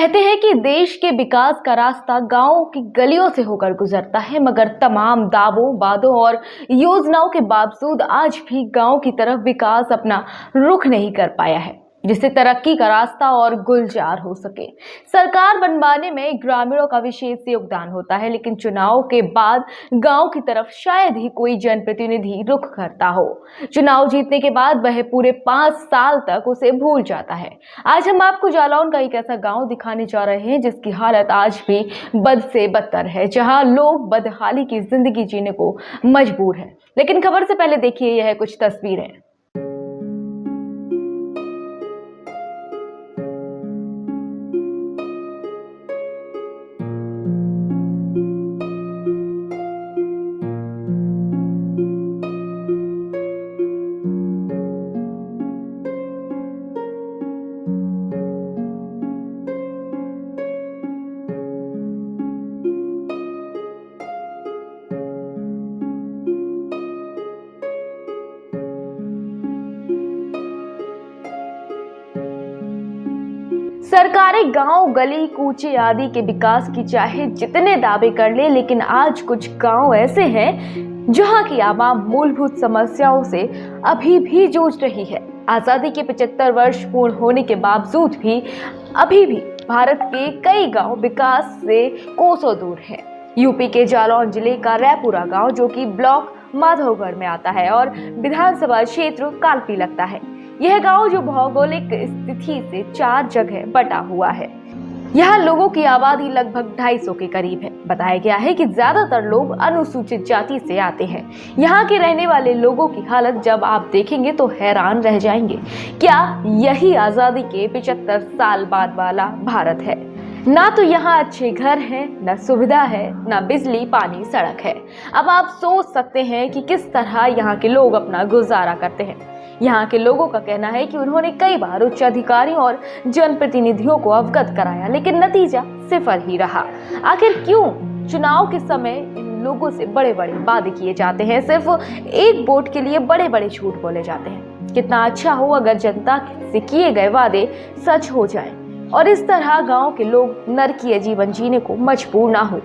कहते हैं कि देश के विकास का रास्ता गांवों की गलियों से होकर गुजरता है, मगर तमाम दावों, वादों और योजनाओं के बावजूद आज भी गांव की तरफ विकास अपना रुख नहीं कर पाया है, जिससे तरक्की का रास्ता और गुलजार हो सके। सरकार बनवाने में ग्रामीणों का विशेष योगदान होता है, लेकिन चुनाव के बाद गांव की तरफ शायद ही कोई जनप्रतिनिधि रुख करता हो। चुनाव जीतने के बाद वह पूरे 5 साल तक उसे भूल जाता है। आज हम आपको जालौन का एक ऐसा गांव दिखाने जा रहे हैं जिसकी हालत आज भी बद से बदतर है, जहां लोग बदहाली की जिंदगी जीने को मजबूर हैं। लेकिन खबर से पहले देखिए यह कुछ तस्वीरें। सरकारें गांव, गली, कूचे आदि के विकास की चाहे जितने दावे कर ले, लेकिन आज कुछ गांव ऐसे हैं जहां की आवाम मूलभूत समस्याओं से अभी भी जूझ रही है। आजादी के 75 वर्ष पूर्ण होने के बावजूद भी अभी भी भारत के कई गांव विकास से कोसों दूर हैं। यूपी के जालौन जिले का रैपुरा गांव, जो कि ब्लॉक माधवगढ़ में आता है और विधानसभा क्षेत्र कालपी लगता है, यह गांव जो भौगोलिक स्थिति से 4 जगह बटा हुआ है। यहाँ लोगों की आबादी लगभग 250 के करीब है। बताया गया है कि ज्यादातर लोग अनुसूचित जाति से आते हैं। यहाँ के रहने वाले लोगों की हालत जब आप देखेंगे तो हैरान रह जाएंगे। क्या यही आजादी के 75 साल बाद वाला भारत है? ना तो यहाँ अच्छे घर हैं, न सुविधा है, न बिजली, पानी, सड़क है। अब आप सोच सकते हैं कि किस तरह यहाँ के लोग अपना गुजारा करते हैं। यहाँ के लोगों का कहना है कि उन्होंने कई बार उच्च अधिकारियों और जनप्रतिनिधियों को अवगत कराया, लेकिन नतीजा सिफर ही रहा। आखिर क्यों? चुनाव के समय इन लोगों से बड़े बड़े वादे किए जाते हैं, सिर्फ एक वोट के लिए बड़े बड़े झूठ बोले जाते हैं। कितना अच्छा हो अगर जनता से किए गए वादे सच हो जाए और इस तरह गांव के लोग नरकीय जीवन जीने को मजबूर ना हो।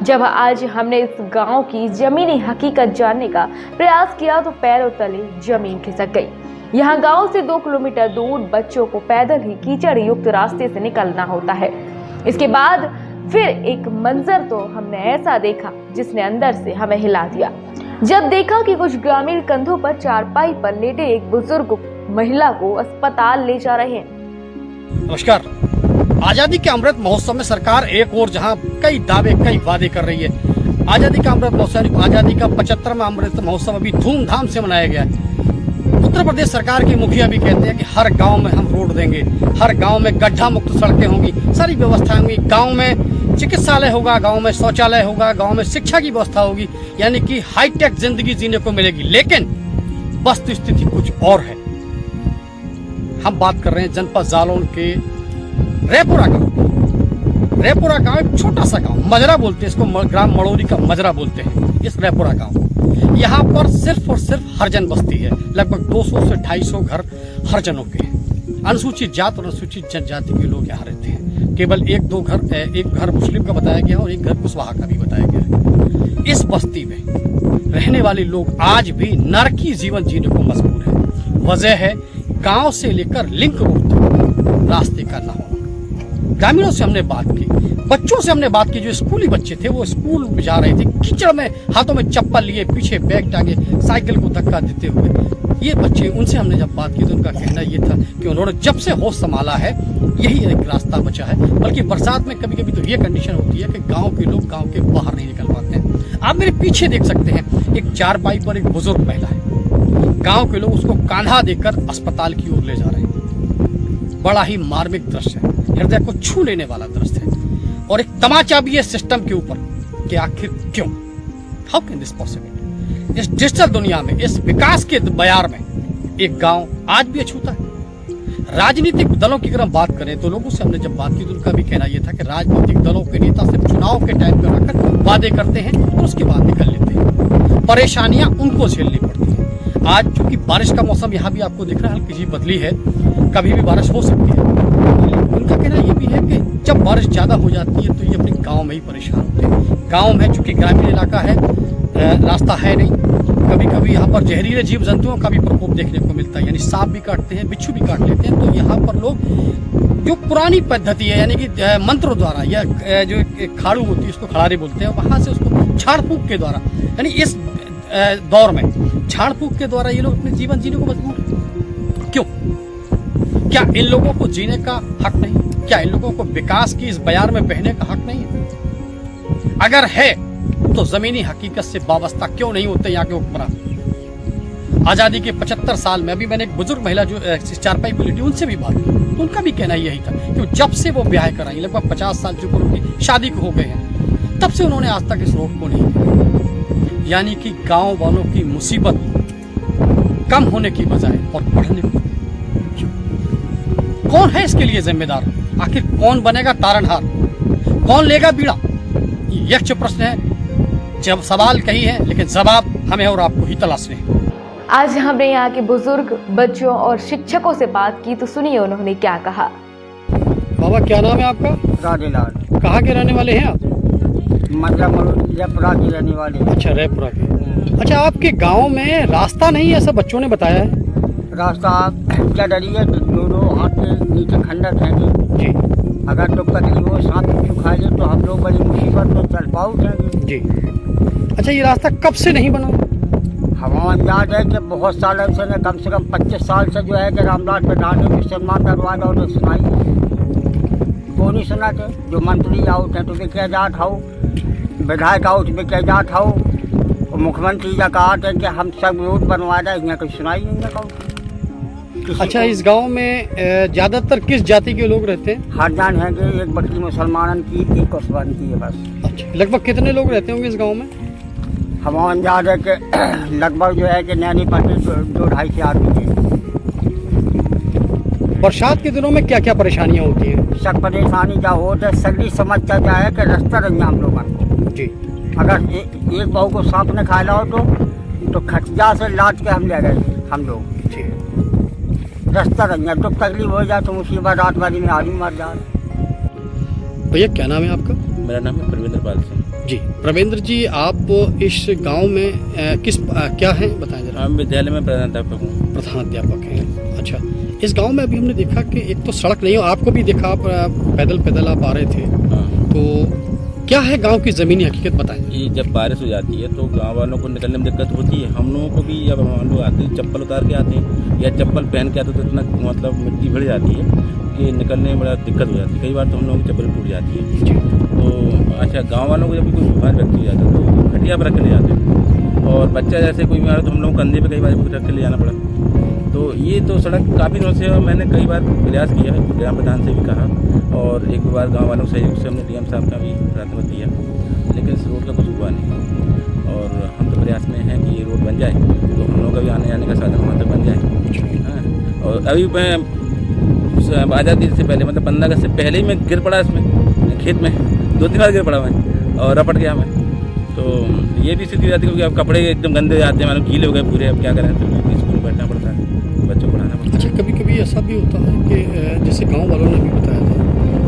जब आज हमने इस गांव की जमीनी हकीकत जानने का प्रयास किया तो पैरों तले जमीन खिसक गई। यहाँ गांव से 2 किलोमीटर दूर बच्चों को पैदल ही कीचड़ युक्त रास्ते से निकलना होता है। इसके बाद फिर एक मंजर तो हमने ऐसा देखा जिसने अंदर से हमें हिला दिया, जब देखा कि कुछ ग्रामीण कंधों पर चारपाई पर लेटे एक बुजुर्ग महिला को अस्पताल ले जा रहे हैं। नमस्कार। आजादी के अमृत महोत्सव में सरकार एक और जहां कई दावे, कई वादे कर रही है। आजादी का अमृत महोत्सव, आजादी का 75वां अमृत महोत्सव अभी धूमधाम से मनाया गया है। उत्तर प्रदेश सरकार के मुखिया भी कहते हैं कि हर गांव में हम रोड देंगे, हर गांव में गड्ढा मुक्त सड़कें होंगी, सारी व्यवस्थाएं होंगी, गांव में चिकित्सालय होगा, गांव में शौचालय होगा, गांव में शिक्षा की व्यवस्था होगी, यानी कि हाईटेक जिंदगी जीने को मिलेगी। लेकिन वस्तु स्थिति कुछ और है। हम बात कर रहे हैं जनपद जालौन के रैपुरा गांव। रैपुरा गांव एक छोटा सा गांव, मजरा बोलते हैं इसको, ग्राम मड़ौरी का मजरा बोलते हैं इस रैपुरा गांव। यहाँ पर सिर्फ और सिर्फ हरिजन बस्ती है। लगभग 200 से 250 घर हरिजनों के हैं। अनुसूचित जात और अनुसूचित जनजाति के लोग यहाँ रहते हैं। केवल एक घर मुस्लिम का बताया गया और एक घर कुशवाहा का भी बताया गया है। इस बस्ती में रहने वाले लोग आज भी नरकी जीवन जीने को मजबूर है। वजह है गांव से लेकर लिंक रोड तक रास्ते का न होना। ग्रामीणों से हमने बात की, बच्चों से हमने बात की, जो स्कूली बच्चे थे वो स्कूल जा रहे थे कीचड़ में, हाथों में चप्पल लिए, पीछे बैग टांगे, साइकिल को धक्का देते हुए ये बच्चे। उनसे हमने जब बात की तो उनका कहना ये था कि उन्होंने जब से होश संभाला है यही एक रास्ता बचा है। बल्कि बरसात में कभी कभी तो ये कंडीशन होती है कि गाँव के लोग गाँव के बाहर नहीं निकल पाते हैं। आप मेरे पीछे देख सकते हैं, एक चारपाई पर एक बुजुर्ग महिला है। गांव के लोग उसको कांधा देकर अस्पताल की ओर ले जा रहे हैं। बड़ा ही मार्मिक दृश्य है, हृदय को छू लेने वाला दृश्य है। और एक तमाचा भी है सिस्टम के ऊपर कि आखिर क्यों, हाउ कैन दिस पॉसिबल। इस डिजिटल दुनिया में, इस विकास के बयार में एक गांव आज भी अछूता है। राजनीतिक दलों की अगर हम बात करें तो लोगों से हमने जब बात की तो उनका भी कहना यह था कि राजनीतिक दलों के नेता सिर्फ चुनाव के टाइम पर आकर वादे करते हैं और उसके बाद निकल लेते हैं। परेशानियां उनको झेलनी पड़ती है। आज चूंकि बारिश का मौसम यहाँ भी आपको दिख रहा है, हल्की सी बदली है, कभी भी बारिश हो सकती है। उनका कहना ये भी है कि जब बारिश ज़्यादा हो जाती है तो ये अपने गांव में ही परेशान होते हैं। गांव में चूँकि ग्रामीण इलाका है, रास्ता है नहीं, कभी कभी यहाँ पर जहरीले जीव जंतुओं का भी प्रकोप देखने को मिलता है, यानी सांप भी काटते हैं, बिच्छू भी काट लेते हैं। तो यहाँ पर लोग जो पुरानी पद्धति है, यानी कि मंत्र द्वारा या जो एक खाड़ू होती है उसको खड़ारे बोलते हैं, वहाँ से उसको झाड़ फूक के द्वारा, यानी इस दौर में झाड़ फूक के द्वारा ये लोग अपने जीवन जीने को मजबूर। क्यों? क्या इन लोगों को जीने का हक नहीं? क्या इन लोगों को विकास की इस बयार में बहने का हक नहीं है? अगर है तो जमीनी हकीकत से वाबस्ता क्यों नहीं होते यहाँ के हुक्मरान? आजादी के 75 साल में, अभी मैंने एक बुजुर्ग महिला जो चारपाई पर लेटी उनसे भी बात की, तो उनका भी कहना यही था कि जब से वो ब्याह कराई, लगभग 50 साल जो उनकी शादी को हो गए हैं, तब से उन्होंने आज तक इस रोड को नहीं किया। यानी कि गांव वालों की मुसीबत कम होने की बजाय और बढ़ने को। कौन है इसके लिए जिम्मेदार? आखिर कौन बनेगा तारणहार? कौन लेगा बीड़ा? ये यक्ष प्रश्न है। जब सवाल कही है, लेकिन जवाब हमें और आपको ही तलाशने हैं। आज हमने यहाँ के बुजुर्ग, बच्चों और शिक्षकों से बात की, तो सुनिए उन्होंने क्या कहा। बाबा, क्या नाम है आपका? राजेलाल। कहाँ के रहने वाले हैं आप? रैपुरा के रहने वाले। अच्छा, रैपुरा के। अच्छा, आपके गांव में रास्ता नहीं है, ऐसा बच्चों ने बताया है। रास्ता क्या डरी है, दोनों हाथ के नीचे खंडक है जी। अगर तो तकलीफ हो, सांप बिच्छू खा ले तो हम लोग बड़ी मुसीबत में चल पाओ जी। अच्छा, ये रास्ता कब से नहीं बना? हमारा याद है कि बहुत साल से न, कम से कम 25 साल से जो है कि रामदास प्रधान ने मुसलमान दरवाजा और सुनाई, वो नहीं सुना थे। जो मंत्री आउट है तो वे कह जात हो, विधायक आउट वे कह जात हो, और मुख्यमंत्री का कहा था कि हम सब रोड बनवा रहे हैं, कोई सुनाई नहीं है। अच्छा, इस गांव में ज्यादातर किस जाति के लोग रहते हैं? हर जान है कि एक बकरी मुसलमानन की, एक कुर्बान की है बस। अच्छा, लगभग कितने लोग रहते होंगे इस गांव में? हमारा याद है कि लगभग जो है कि नैनी पट्टी 2-2.5 आदमी थे। बरसात के दिनों में क्या क्या परेशानियां होती हैं? सब परेशानी क्या होता है, सगली समस्या क्या है कि रास्ता रही हम लोगन को जी। अगर एक बहू को सांप ने खा ला हो तो खटिया से लाद के हम ले गए हम लोग जी। रास्ता रही तो तकलीफ हो जाए तो मुसीबत रात वाली में आदमी मर जाए। भैया, क्या नाम है आपका? मेरा नाम है प्रवींद्र पाल सिंह जी। प्रवींद्र जी, आप इस गांव में क्या है बताएं जरा। हम विद्यालय में प्रधानाध्यापक हूँ। प्रधानाध्यापक हैं। अच्छा, इस गांव में अभी हमने देखा कि एक तो सड़क नहीं हो, आपको भी देखा, आप पैदल आप आ रहे थे। हाँ। तो क्या है गांव की ज़मीनी हकीकत बताएं। ये जब बारिश हो जाती है तो गांव वालों को निकलने में दिक्कत होती है। हम लोगों को भी जब हम लोग आते हैं चप्पल उतार के आते हैं या चप्पल पहन के आते हैं तो इतना मतलब मिट्टी भर जाती है कि निकलने में बड़ा दिक्कत हो जाती है। कई बार तो हम लोगों की चप्पल टूट जाती है जी। तो अच्छा, गाँव वालों को जब कोई बीमार व्यक्ति हो जाता है तो खटिया पर रख के ले जाते हैं, और बच्चा जैसे कोई बीमार हो तो हम लोग कंधे पर कई बार रख के ले जाना पड़ा। तो ये तो सड़क काफ़ी दिनों से मैंने कई बार प्रयास किया है, ग्राम प्रधान से भी कहा, और एक बार गांव वालों से हमने डीएम साहब का भी प्रार्थना दिया, लेकिन इस रोड का कुछ हुआ नहीं। और हम तो प्रयास में हैं कि ये रोड बन जाए तो हम लोग का भी आने जाने का साधन वहाँ तक बन जाए। हाँ, और अभी मैं आज़ादी से पहले मतलब 15 अगस्त से पहले ही मैं गिर पड़ा इसमें खेत में, 2-3 बार गिर पड़ा मैं और रपट गया मैं। तो ये भी स्थिति रहती है क्योंकि अब कपड़े एकदम गंदे जाते हैं, मतलब गीले हो गए पूरे, अब क्या करें, तो स्कूल बैठना पड़ता है, बच्चों को पढ़ाना पड़ता है। अच्छा, कभी कभी ऐसा भी होता है कि जैसे गांव वालों ने भी बताया था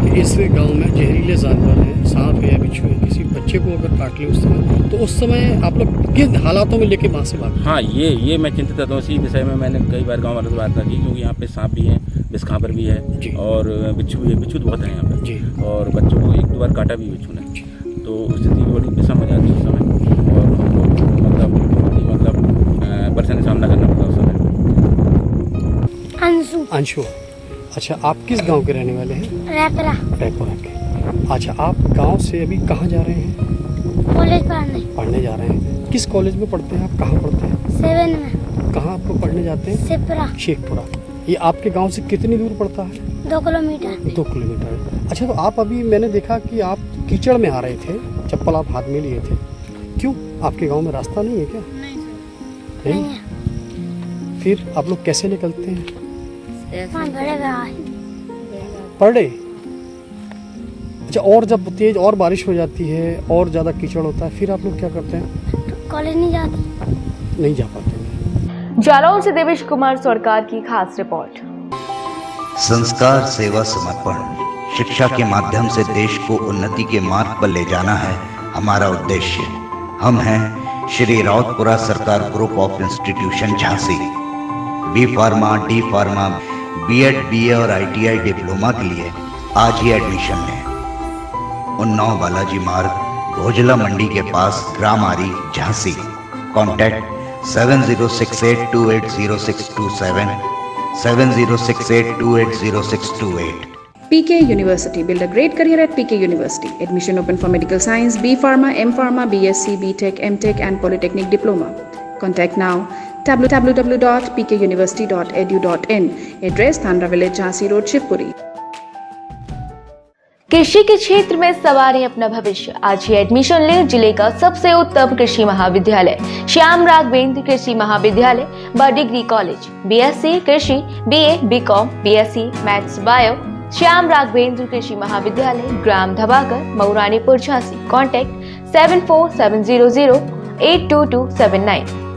कि इस गांव में जहरीले जानवर हैं, सांप है या बिच्छू है, किसी बच्चे को अगर काट ले उस समय, तो उस समय आप लोग किन हालातों में लेके वहाँ से भाग? हाँ, ये मैं चिंतित रहता हूँ। इसी विषय में मैंने कई बार गाँव वालों से बात की, क्योंकि यहाँ पे सांप भी हैं, बिस्खापर भी है और बिच्छू भी है। बिच्छू तो बहुत है यहाँ पे जी। और बच्चों को 1-2 बार काटा भी बिच्छू ने, तो स्थिति बड़ी विषम हो जाती है उस समय, और हम लोग मतलब परेशानी का सामना करना पड़ता है उस समय। अंशु, अच्छा, आप किस गांव के रहने वाले हैं? रैपुरा के। अच्छा, आप गांव से अभी कहाँ जा रहे हैं? कॉलेज पढ़ने जा रहे हैं। किस कॉलेज में पढ़ते हैं आप? कहाँ पढ़ते हैं? 7 में। कहाँ आपको पढ़ने जाते हैं? शेखपुरा। ये आपके गांव से कितनी दूर पड़ता है? 2 किलोमीटर। 2 किलोमीटर। अच्छा, तो आप अभी मैंने देखा कि आप कीचड़ में आ रहे थे, चप्पल आप हाथ में लिए थे, क्यों? आपके गांव में रास्ता नहीं है क्या? नहीं है। फिर आप लोग कैसे निकलते हैं? Per day. अच्छा, और जब तेज और बारिश हो जाती है और ज़्यादा कीचड़ होता है, फिर आप लोग क्या करते हैं? कॉलेज नहीं जाते, नहीं जा पाते। जालौन से देवेश कुमार सरकार की खास रिपोर्ट। संस्कार, सेवा, समर्पण, शिक्षा के माध्यम से देश को उन्नति के मार्ग पर ले जाना है हमारा उद्देश्य। हम हैं Shri Rautpura Sarkar group of institution Jhansi. B pharma, D pharma, B Ed, BA और आईटीआई डिप्लोमा के लिए आज ही एडमिशन लें। उन्नाव बालाजी मार्ग, भोजला मंडी के पास, ग्राम आरी, Jhansi. Contact 7068280627, 7068280628। PK University. Build a great career at PK University. Admission open for medical science, B Pharma, M Pharma, BSc, BTech, MTech and Polytechnic Diploma. Contact now www.pkuniversity.edu.in. Address Thandra Village, Jhansi Road, Shivpuri. कृषि के क्षेत्र में सवारें अपना भविष्य। आज ही admission ले जिले का सबसे उत्तम कृषि महाविद्यालय श्याम राघवेंद्र कृषि महाविद्यालय व डिग्री कॉलेज। बीएससी कृषि, BA, BCom, BSc maths bio, Shyam Raghavendra Krishi Mahavidyalaya, ग्राम धबाकर, मऊरानीपुर, झांसी। कॉन्टैक्ट 7470082279।